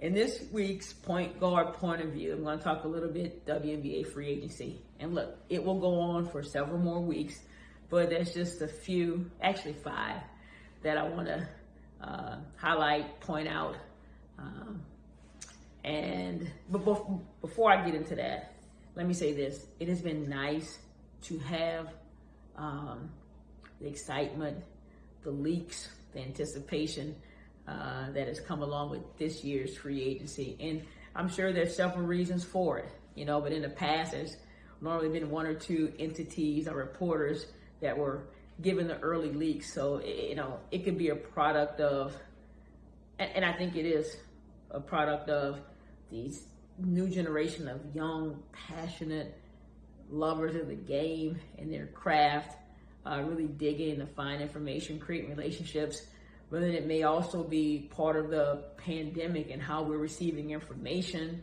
In this week's point guard point of view, I'm going to talk a little bit WNBA free agency. And look, it will go on for several more weeks, but there's just a few, actually 5, that I want to highlight, point out. But before I get into that, let me say this. It has been nice to have the excitement, the leaks, the anticipation that has come along with this year's free agency. And I'm sure there's several reasons for it, but in the past, there's normally been 1 or 2 entities or reporters that were given the early leaks. So, it could be a product of, and I think it is a product of these new generation of young, passionate lovers of the game and their craft, really digging to find information, create relationships. But then it may also be part of the pandemic and how we're receiving information.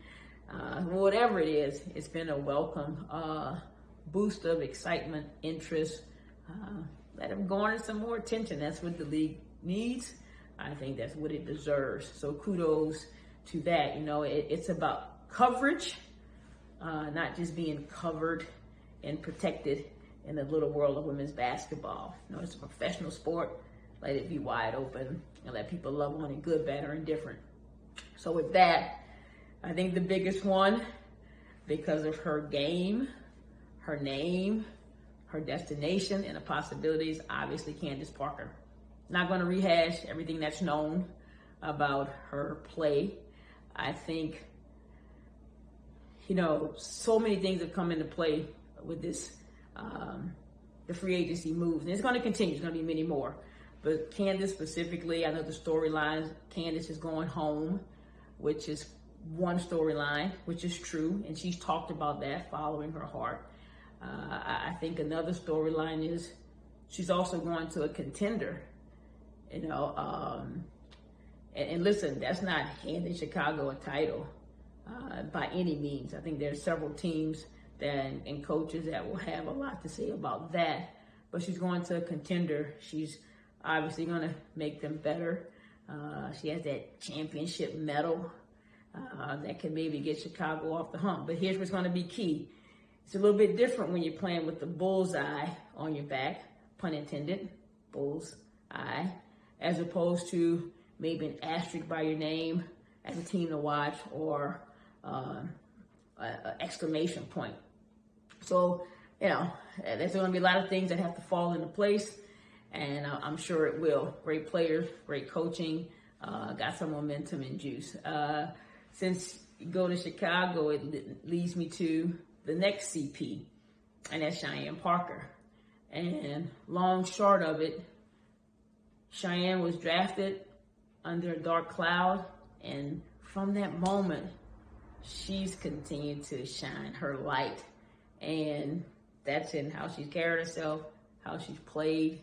Whatever it is, it's been a welcome boost of excitement, interest. Let them garner some more attention. That's what the league needs. I think that's what it deserves. So kudos to that. It's about coverage, not just being covered and protected in the little world of women's basketball. It's a professional sport. Let it be wide open and let people love on it, good, bad, or indifferent. So with that, I think the biggest one, because of her game, her name, her destination, and the possibilities, obviously Candace Parker. Not going to rehash everything that's known about her play. I think, so many things have come into play with this, the free agency moves. And it's going to continue. There's going to be many more. But Candace specifically, I know the storylines, Candace is going home, which is one storyline, which is true. And she's talked about that, following her heart. I think another storyline is she's also going to a contender, and listen, that's not handing Chicago a title by any means. I think there's several teams and coaches that will have a lot to say about that. But she's going to a contender. She's obviously going to make them better. She has that championship medal that can maybe get Chicago off the hump. But here's what's going to be key. It's a little bit different when you're playing with the bullseye on your back, pun intended, bullseye, as opposed to maybe an asterisk by your name as a team to watch, or an exclamation point. So, there's going to be a lot of things that have to fall into place, and I'm sure it will. Great players, great coaching, got some momentum and juice. Since you go to Chicago, it leads me to the next CP, and that's Cheyenne Parker. And long short of it, Cheyenne was drafted under a dark cloud, and from that moment, she's continued to shine her light. And that's in how she's carried herself, how she's played,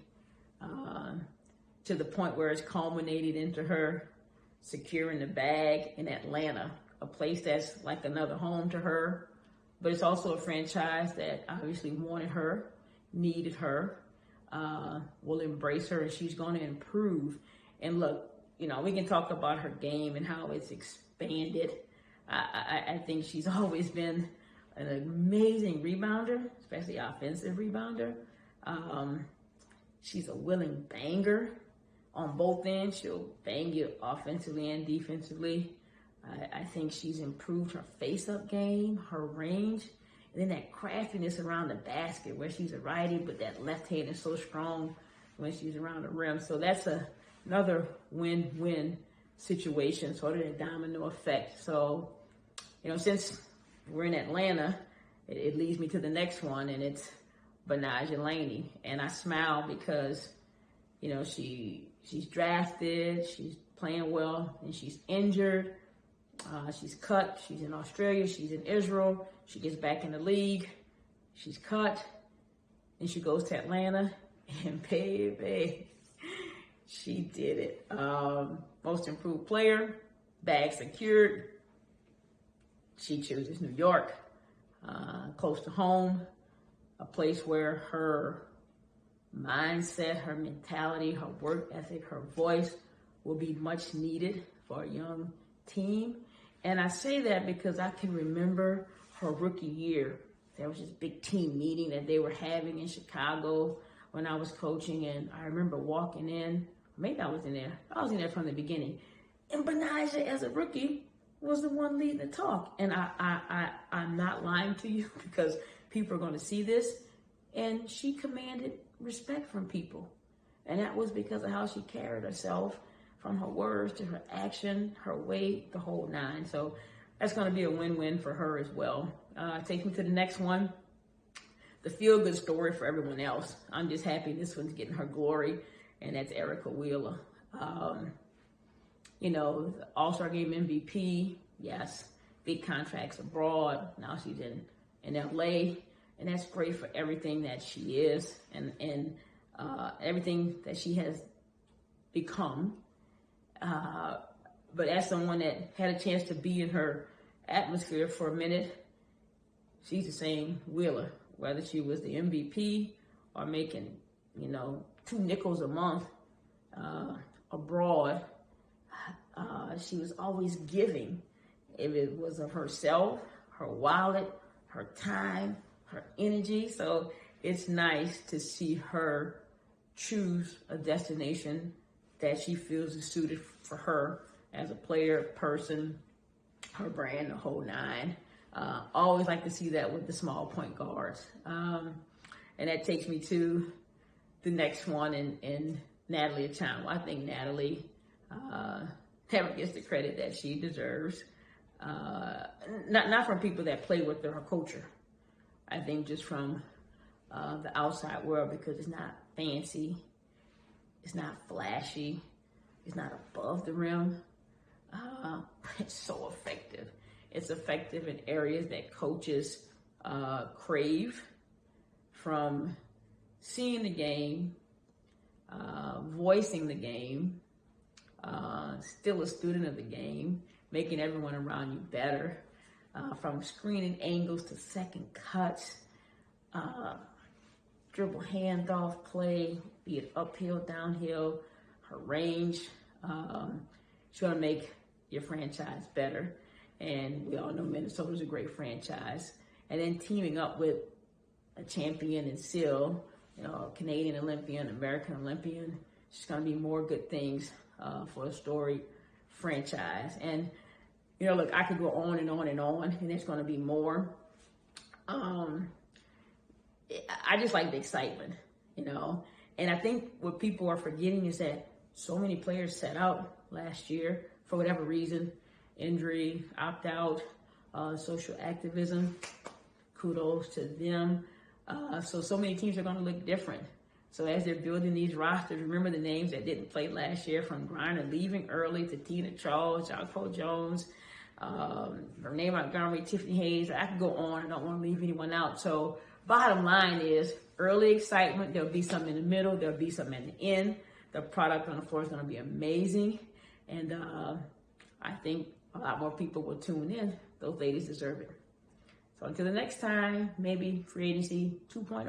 to the point where it's culminated into her securing the bag in Atlanta, a place that's like another home to her. But it's also a franchise that obviously wanted her, needed her, will embrace her, and she's going to improve. And look, we can talk about her game and how it's expanded. I think she's always been an amazing rebounder, especially offensive rebounder. She's a willing banger on both ends. She'll bang you offensively and defensively. I think she's improved her face-up game, her range, and then that craftiness around the basket where she's a righty, but that left hand is so strong when she's around the rim. So that's another win-win situation, sort of a domino effect. So, since we're in Atlanta, it leads me to the next one, and it's Betnijah Laney. And I smile because, she's drafted, she's playing well, and she's injured. She's cut. She's in Australia. She's in Israel. She gets back in the league. She's cut. And she goes to Atlanta. And baby, she did it. Most improved player, bag secured. She chooses New York, close to home, a place where her mindset, her mentality, her work ethic, her voice will be much needed for a young team. And I say that because I can remember her rookie year. There was this big team meeting that they were having in Chicago when I was coaching. And I remember walking in, maybe I was in there. I was in there from the beginning. And Benaja, as a rookie, was the one leading the talk. And I'm not lying to you because people are going to see this. And she commanded respect from people. And that was because of how she carried herself, from her words to her action, her weight, the whole nine. So that's going to be a win-win for her as well. Take me to the next one. The feel-good story for everyone else. I'm just happy this one's getting her glory, and that's Erica Wheeler. You know, the All-Star Game MVP, yes. Big contracts abroad. Now she's in LA, and that's great for everything that she is and everything that she has become. But as someone that had a chance to be in her atmosphere for a minute, she's the same Wheeler, whether she was the MVP or making, you know, 2 nickels a month abroad. She was always giving. If it was of herself, her wallet, her time, her energy. So it's nice to see her choose a destination that she feels is suited for her as a player, person, her brand, the whole nine. Always like to see that with the small point guards. And that takes me to the next one in Natalie Achonwa. I think Natalie never gets the credit that she deserves. Not from people that play with her culture. I think just from the outside world, because it's not fancy, it's not flashy, it's not above the rim. It's so effective. It's effective in areas that coaches crave, from seeing the game, voicing the game, still a student of the game, making everyone around you better, from screening angles to second cuts, dribble handoff play, be it uphill, downhill, her range. She's going to make your franchise better. And we all know Minnesota's a great franchise. And then teaming up with a champion and still, you know, a Canadian Olympian, American Olympian, it's going to be more good things for a storied franchise. And, you know, look, I could go on and on and on, and there's going to be more. I just like the excitement, you know. And I think what people are forgetting is that so many players sat out last year for whatever reason, injury, opt-out, social activism. Kudos to them. So many teams are going to look different. So as they're building these rosters, remember the names that didn't play last year, from Griner leaving early to Tina Charles, Jonquel Jones, Renee Montgomery, Tiffany Hayes. I could go on. I don't want to leave anyone out. So bottom line is early excitement. There'll be some in the middle. There'll be some at the end. The product on the floor is going to be amazing. And I think a lot more people will tune in. Those ladies deserve it. So until the next time, maybe free agency 2.0.